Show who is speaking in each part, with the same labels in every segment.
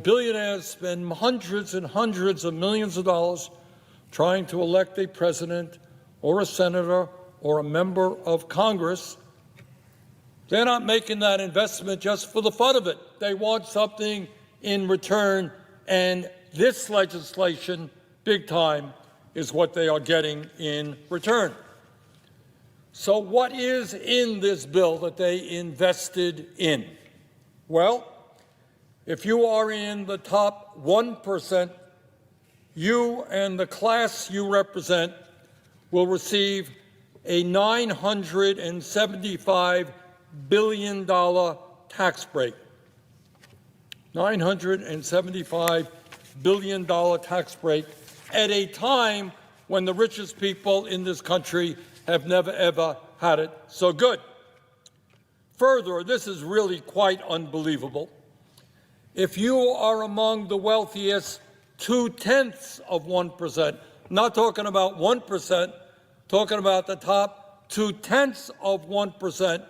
Speaker 1: Billionaires spend hundreds and hundreds of millions of dollars trying to elect a president or a senator or a member of Congress. They're not making that investment just for the fun of it. They want something in return, and this legislation, big time, is what they are getting in return. So what is in this bill that they invested in? Well, if you are in the top 1%, you and the class you represent will receive a $975 billion tax break. $975 billion tax break at a time when the richest people in this country have never, ever had it so good. Further, this is really quite unbelievable. If you are among the wealthiest 0.2%, not talking about 1%, talking about the top 0.2%,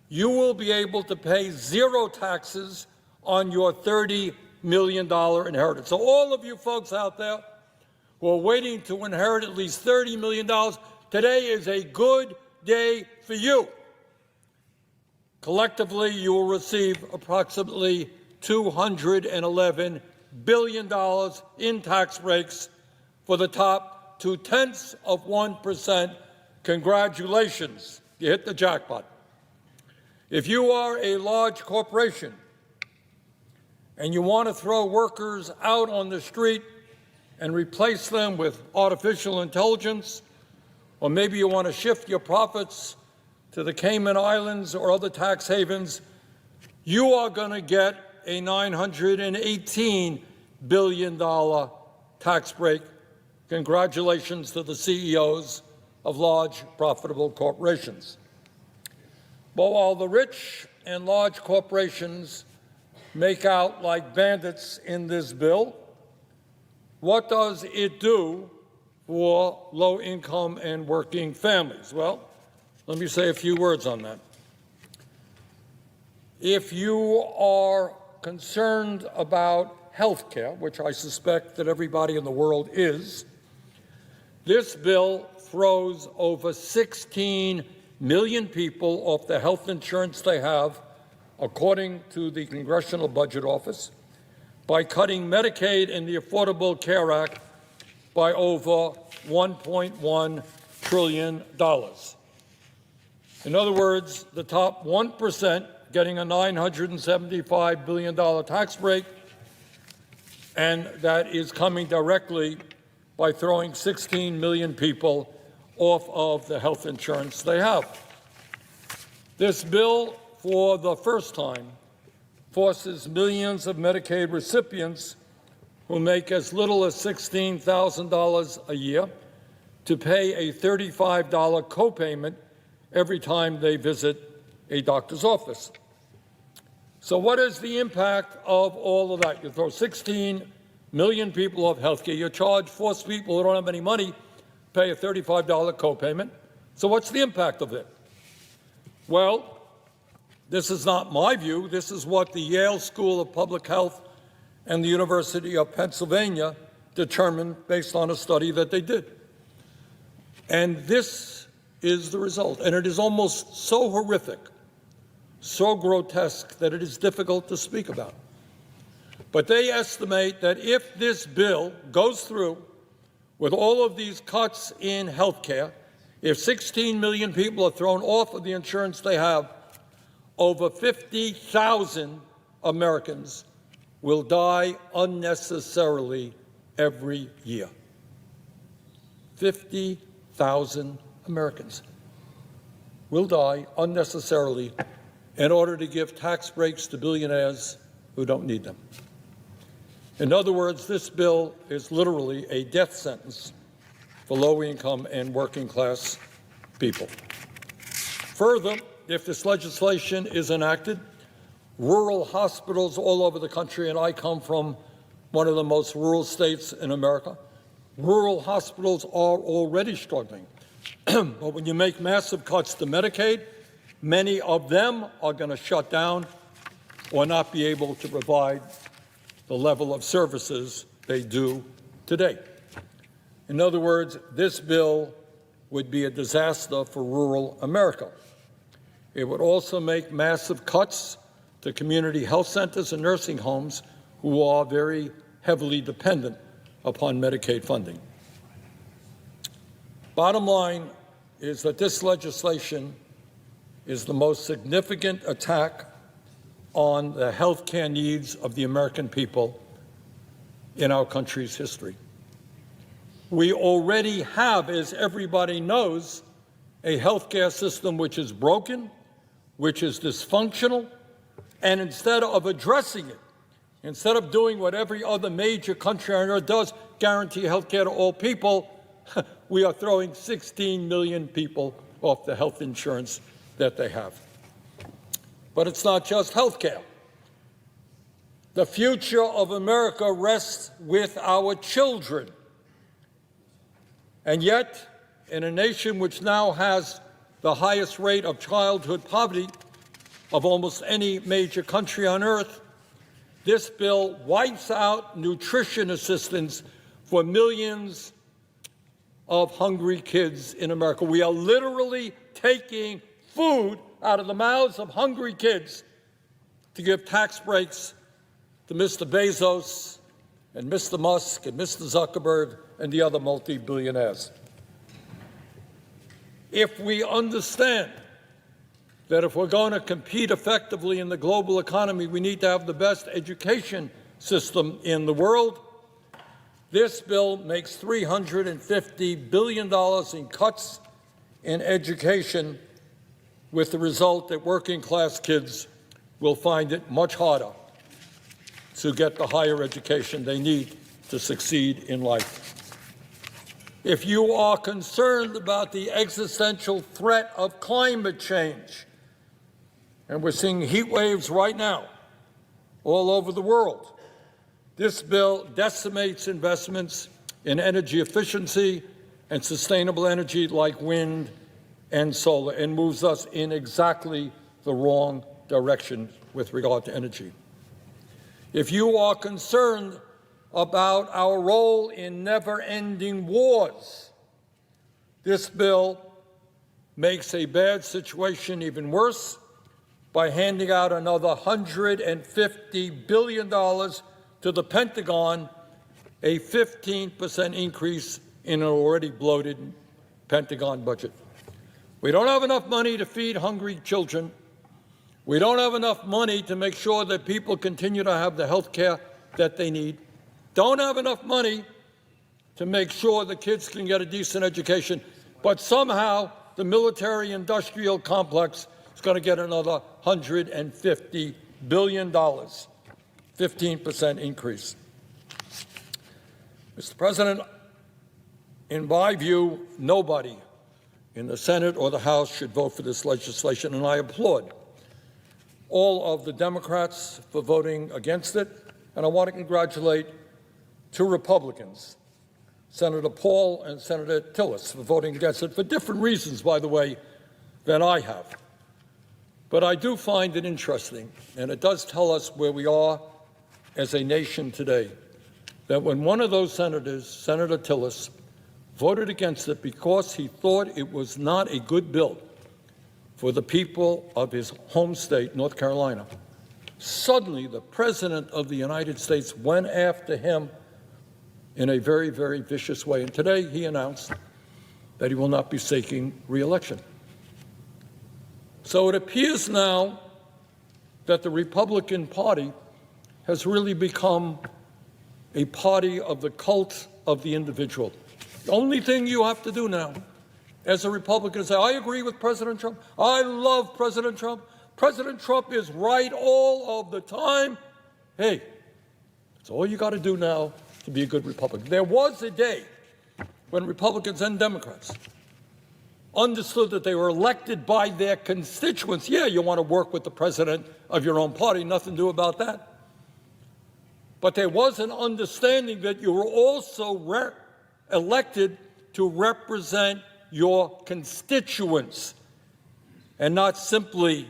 Speaker 1: you will be able to pay zero taxes on your $30 million inheritance. So all of you folks out there who are waiting to inherit at least $30 million, today is a good day for you. Collectively, you will receive approximately $211 billion in tax breaks for the top 0.2%. Congratulations, you hit the jackpot. If you are a large corporation and you want to throw workers out on the street and replace them with artificial intelligence, or maybe you want to shift your profits to the Cayman Islands or other tax havens, you are going to get a $918 billion tax break. Congratulations to the CEOs of large, profitable corporations. But while the rich and large corporations make out like bandits in this bill, what does it do for low-income and working families? Well, let me say a few words on that. If you are concerned about health care, which I suspect that everybody in the world is, this bill throws over 16 million people off the health insurance they have, according to the Congressional Budget Office, by cutting Medicaid and the Affordable Care Act by over $1.1 trillion. In other words, the top 1% getting a $975 billion tax break, and that is coming directly by throwing 16 million people off of the health insurance they have. This bill, for the first time, forces millions of Medicaid recipients who make as little as $16,000 a year to pay a $35 copayment every time they visit a doctor's office. So what is the impact of all of that? You throw 16 million people off health care. You force people who don't have any money pay a $35 copayment. So what's the impact of it? Well, this is not my view. This is what the Yale School of Public Health and the University of Pennsylvania determined based on a study that they did. And this is the result. And it is almost so horrific, so grotesque, that it is difficult to speak about. But they estimate that if this bill goes through with all of these cuts in health care, if 16 million people are thrown off of the insurance they have, over 50,000 Americans will die unnecessarily every year. 50,000 Americans will die unnecessarily in order to give tax breaks to billionaires who don't need them. In other words, this bill is literally a death sentence for low-income and working-class people. Further, if this legislation is enacted, rural hospitals all over the country, and I come from one of the most rural states in America, rural hospitals are already struggling. But when you make massive cuts to Medicaid, many of them are going to shut down or not be able to provide the level of services they do today. In other words, this bill would be a disaster for rural America. It would also make massive cuts to community health centers and nursing homes who are very heavily dependent upon Medicaid funding. Bottom line is that this legislation is the most significant attack on the health care needs of the American people in our country's history. We already have, as everybody knows, a health care system which is broken, which is dysfunctional, and instead of addressing it, instead of doing what every other major country on earth does, guarantee health care to all people, we are throwing 16 million people off the health insurance that they have. But it's not just health care. The future of America rests with our children. And yet, in a nation which now has the highest rate of childhood poverty of almost any major country on earth, this bill wipes out nutrition assistance for millions of hungry kids in America. We are literally taking food out of the mouths of hungry kids to give tax breaks to Mr. Bezos and Mr. Musk and Mr. Zuckerberg and the other multi-billionaires. If we understand that if we're going to compete effectively in the global economy, we need to have the best education system in the world, this bill makes $350 billion in cuts in education, with the result that working-class kids will find it much harder to get the higher education they need to succeed in life. If you are concerned about the existential threat of climate change, and we're seeing heat waves right now all over the world, this bill decimates investments in energy efficiency and sustainable energy like wind and solar, and moves us in exactly the wrong direction with regard to energy. If you are concerned about our role in never-ending wars, this bill makes a bad situation even worse by handing out another $150 billion to the Pentagon, a 15% increase in an already bloated Pentagon budget. We don't have enough money to feed hungry children. We don't have enough money to make sure that people continue to have the health care that they need. Don't have enough money to make sure the kids can get a decent education. But somehow the military-industrial complex is going to get another $150 billion, 15% increase. Mr. President, in my view, nobody in the Senate or the House should vote for this legislation, and I applaud all of the Democrats for voting against it, and I want to congratulate two Republicans, Senator Paul and Senator Tillis, for voting against it, for different reasons, by the way, than I have. But I do find it interesting, and it does tell us where we are as a nation today, that when one of those senators, Senator Tillis, voted against it because he thought it was not a good bill for the people of his home state, North Carolina, suddenly the President of the United States went after him in a very, very vicious way. And today he announced that he will not be seeking re-election. So it appears now that the Republican Party has really become a party of the cult of the individual. The only thing you have to do now as a Republican is say, I agree with President Trump. I love President Trump. President Trump is right all of the time. Hey, that's all you got to do now to be a good Republican. There was a day when Republicans and Democrats understood that they were elected by their constituents. Yeah, you want to work with the president of your own party, nothing to do about that. But there was an understanding that you were also elected to represent your constituents and not simply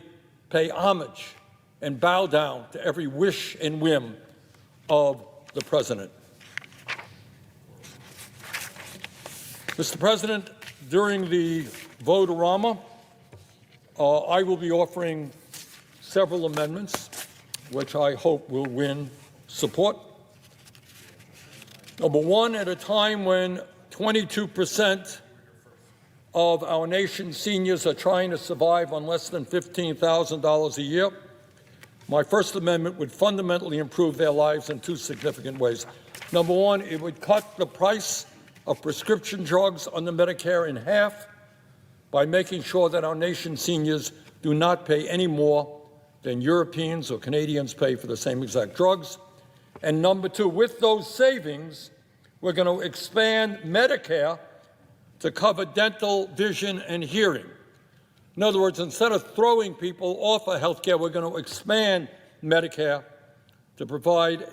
Speaker 1: pay homage and bow down to every wish and whim of the President. Mr. President, during the vote-a-rama, I will be offering several amendments which I hope will win support. Number one, at a time when 22% of our nation's seniors are trying to survive on less than $15,000 a year, my first amendment would fundamentally improve their lives in two significant ways. Number one, it would cut the price of prescription drugs under Medicare in half by making sure that our nation's seniors do not pay any more than Europeans or Canadians pay for the same exact drugs. And number two, with those savings, we're going to expand Medicare to cover dental, vision, and hearing. In other words, instead of throwing people off of health care, we're going to expand Medicare to provide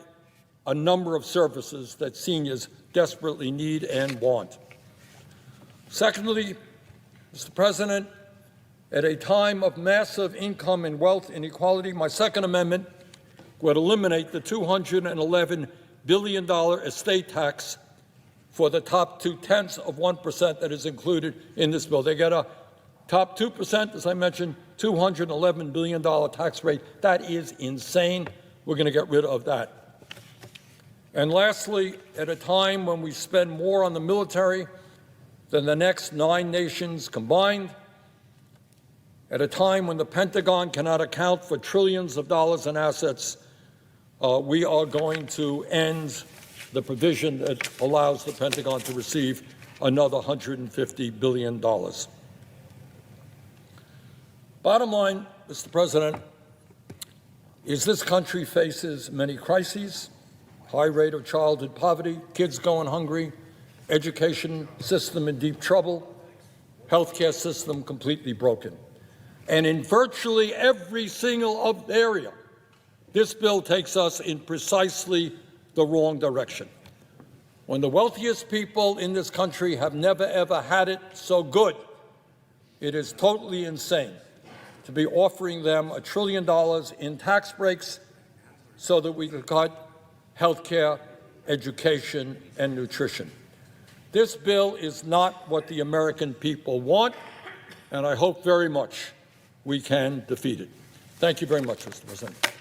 Speaker 1: a number of services that seniors desperately need and want. Secondly, Mr. President, at a time of massive income and wealth inequality, my second amendment would eliminate the $211 billion estate tax for the top 0.2% that is included in this bill. They get a top 2%, as I mentioned, $211 billion tax rate. That is insane. We're going to get rid of that. And lastly, at a time when we spend more on the military than the next 9 nations combined, at a time when the Pentagon cannot account for trillions of dollars in assets, we are going to end the provision that allows the Pentagon to receive another $150 billion. Bottom line, Mr. President, is this country faces many crises: high rate of childhood poverty, kids going hungry, education system in deep trouble, healthcare system completely broken. And in virtually every single area, this bill takes us in precisely the wrong direction. When the wealthiest people in this country have never, ever had it so good, it is totally insane to be offering them $1 trillion in tax breaks so that we can cut health care, education, and nutrition. This bill is not what the American people want, and I hope very much we can defeat it. Thank you very much, Mr. President.